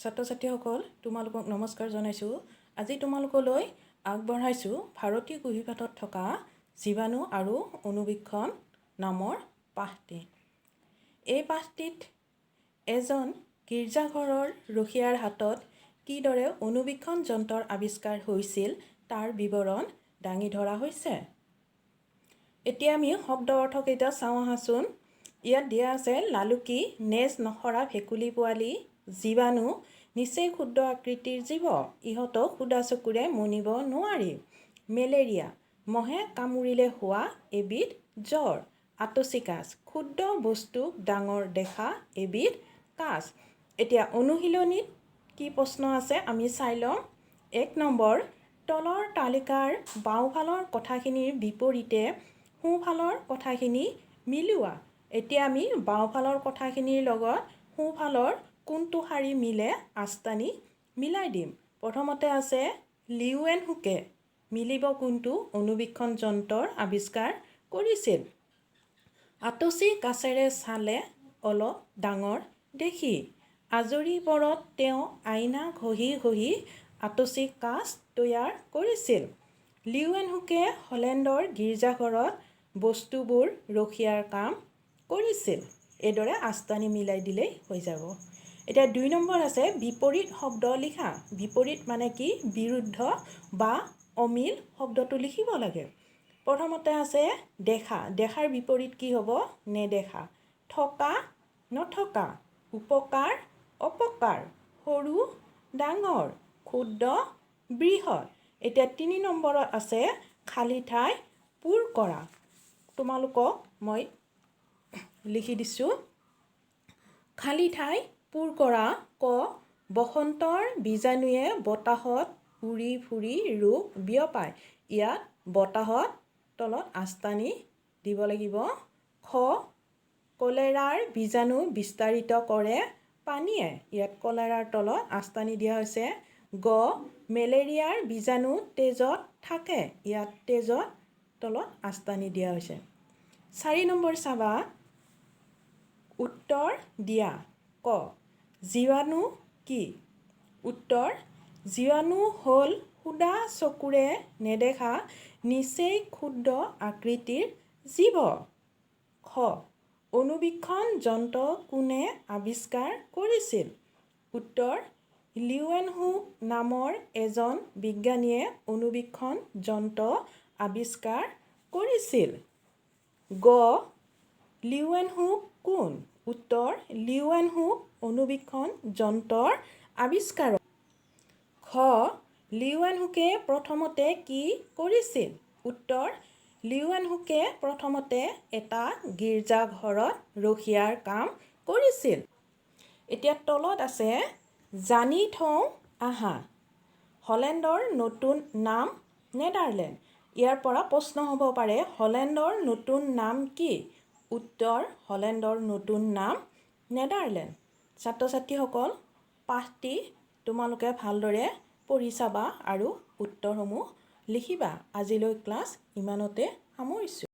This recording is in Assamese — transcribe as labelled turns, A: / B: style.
A: ছাত্ৰ-ছাত্ৰীসকল তোমালোকক নমস্কাৰ জনাইছোঁ। আজি তোমালোকলৈ আগবঢ়াইছোঁ ভাৰতীয় কুঁহিপাতত থকা জীৱাণু আৰু অনুবীক্ষণ নামৰ পাঠটি। এই পাঠটিত এজন গীৰ্জাঘৰৰ ৰখীয়াৰ হাতত কিদৰে অনুবীক্ষণ যন্ত্ৰৰ আৱিষ্কাৰ হৈছিল তাৰ বিৱৰণ দাঙি ধৰা হৈছে। এতিয়া আমি শব্দ অৰ্থকেইটা চাওঁ আহাচোন। ইয়াত দিয়া আছে লালুকি, নেজ নখৰা ভেকুলী পোৱালি, জীৱাণু, নিচেই ক্ষুদ্ৰ আকৃতিৰ জীৱ, ইহঁতক সুদা চকুৰে মনিব নোৱাৰি। মেলেৰিয়া, মহে কামুৰিলে হোৱা এবিধ জ্বৰ। আতচি কাঁচ, ক্ষুদ্ৰ বস্তুক ডাঙৰ দেখা এবিধ কাঁচ। এতিয়া অনুশীলনীত কি প্ৰশ্ন আছে আমি চাই লওঁ। ১ নম্বৰ, তলৰ তালিকাৰ বাওঁফালৰ কথাখিনিৰ বিপৰীতে সোঁফালৰ কথাখিনি মিলোৱা। এতিয়া আমি বাওঁফালৰ কথাখিনিৰ লগত সোঁফালৰ কোনটো শাৰী মিলে আস্তানি মিলাই দিম। প্ৰথমতে আছে লিউয়েনহুকে মিলিব কোনটো অনুবীক্ষণ যন্ত্ৰৰ আৱিষ্কাৰ কৰিছিল। আতচি কাঁচেৰে চালে অলপ ডাঙৰ দেখি। আজৰি পৰত তেওঁ আইনা ঘঁহি ঘঁহি আতচি কাঁচ তৈয়াৰ কৰিছিল। লিউয়েনহুকে হলেণ্ডৰ গীৰ্জাঘৰত বস্তুবোৰ ৰখীয়াৰ কাম কৰিছিল। এইদৰে আস্তানি মিলাই দিলেই হৈ যাব। এতিয়া ২ নম্বৰ আছে বিপৰীত শব্দ লিখা। বিপৰীত মানে কি? বিৰুদ্ধ বা অমিল শব্দটো লিখিব লাগে। প্ৰথমতে আছে দেখা। দেখাৰ বিপৰীত কি হ'ব? নেদেখা। থকা, নথকা। উপকাৰ, অপকাৰ। সৰু, ডাঙৰ। ক্ষুদ্ৰ, বৃহৎ। এতিয়া ৩ নম্বৰত আছে খালী ঠাই পূৰ কৰা। তোমালোকক মই লিখি দিছোঁ। খালী ঠাই পূৰ কৰা। ক, বসন্তৰ বীজাণুৱে বতাহত উৰি ফুৰি ৰোগ বিয়পায়। ইয়াত বতাহত তলত আস্তানি দিব লাগিব। খ, কলেৰাৰ বীজাণু বিস্তাৰিত কৰে পানীয়ে। ইয়াত কলেৰাৰ তলত আস্তানি দিয়া হৈছে। গ, মেলেৰিয়াৰ বীজাণু তেজত থাকে। ইয়াত তেজত তলত আস্তানি দিয়া হৈছে। ৪ নম্বৰ চাবা, উত্তৰ দিয়া। ক, জীৱাণু কি? উত্তৰ, জীৱাণু হ'ল সুদা চকুৰে নেদেখা নিচেই ক্ষুদ্ৰ আকৃতিৰ জীৱ। খ, অনুবীক্ষণ যন্ত্ৰ কোনে আৱিষ্কাৰ কৰিছিল? উত্তৰ, লিউয়েনহুক নামৰ এজন বিজ্ঞানীয়ে অনুবীক্ষণ যন্ত্ৰ আৱিষ্কাৰ কৰিছিল। গ, লিউয়েনহুক কোন? উত্তৰ, লিউয়েনহুক অনুবীক্ষণ যন্ত্ৰৰ আৱিষ্কাৰক। খ, লিউয়েনহুকে প্ৰথমতে কি কৰিছিল? উত্তৰ, লিউয়েনহুকে প্ৰথমতে এটা গীৰ্জাঘৰত ৰখীয়াৰ কাম কৰিছিল। এতিয়া তলত আছে জানি থওঁ আহা। হলেণ্ডৰ নতুন নাম নেদাৰলেণ্ড। ইয়াৰ পৰা প্ৰশ্ন হ'ব পাৰে হলেণ্ডৰ নতুন নাম কি? উত্তৰ, হলেণ্ডৰ নতুন নাম নেদাৰলেণ্ড। ছাত্ৰ-ছাত্ৰীসকল, পাঠটি তোমালোকে ভালদৰে পঢ়ি চাবা আৰু উত্তৰসমূহ লিখিবা। আজিলৈ ক্লাছ ইমানতে সামৰিছোঁ।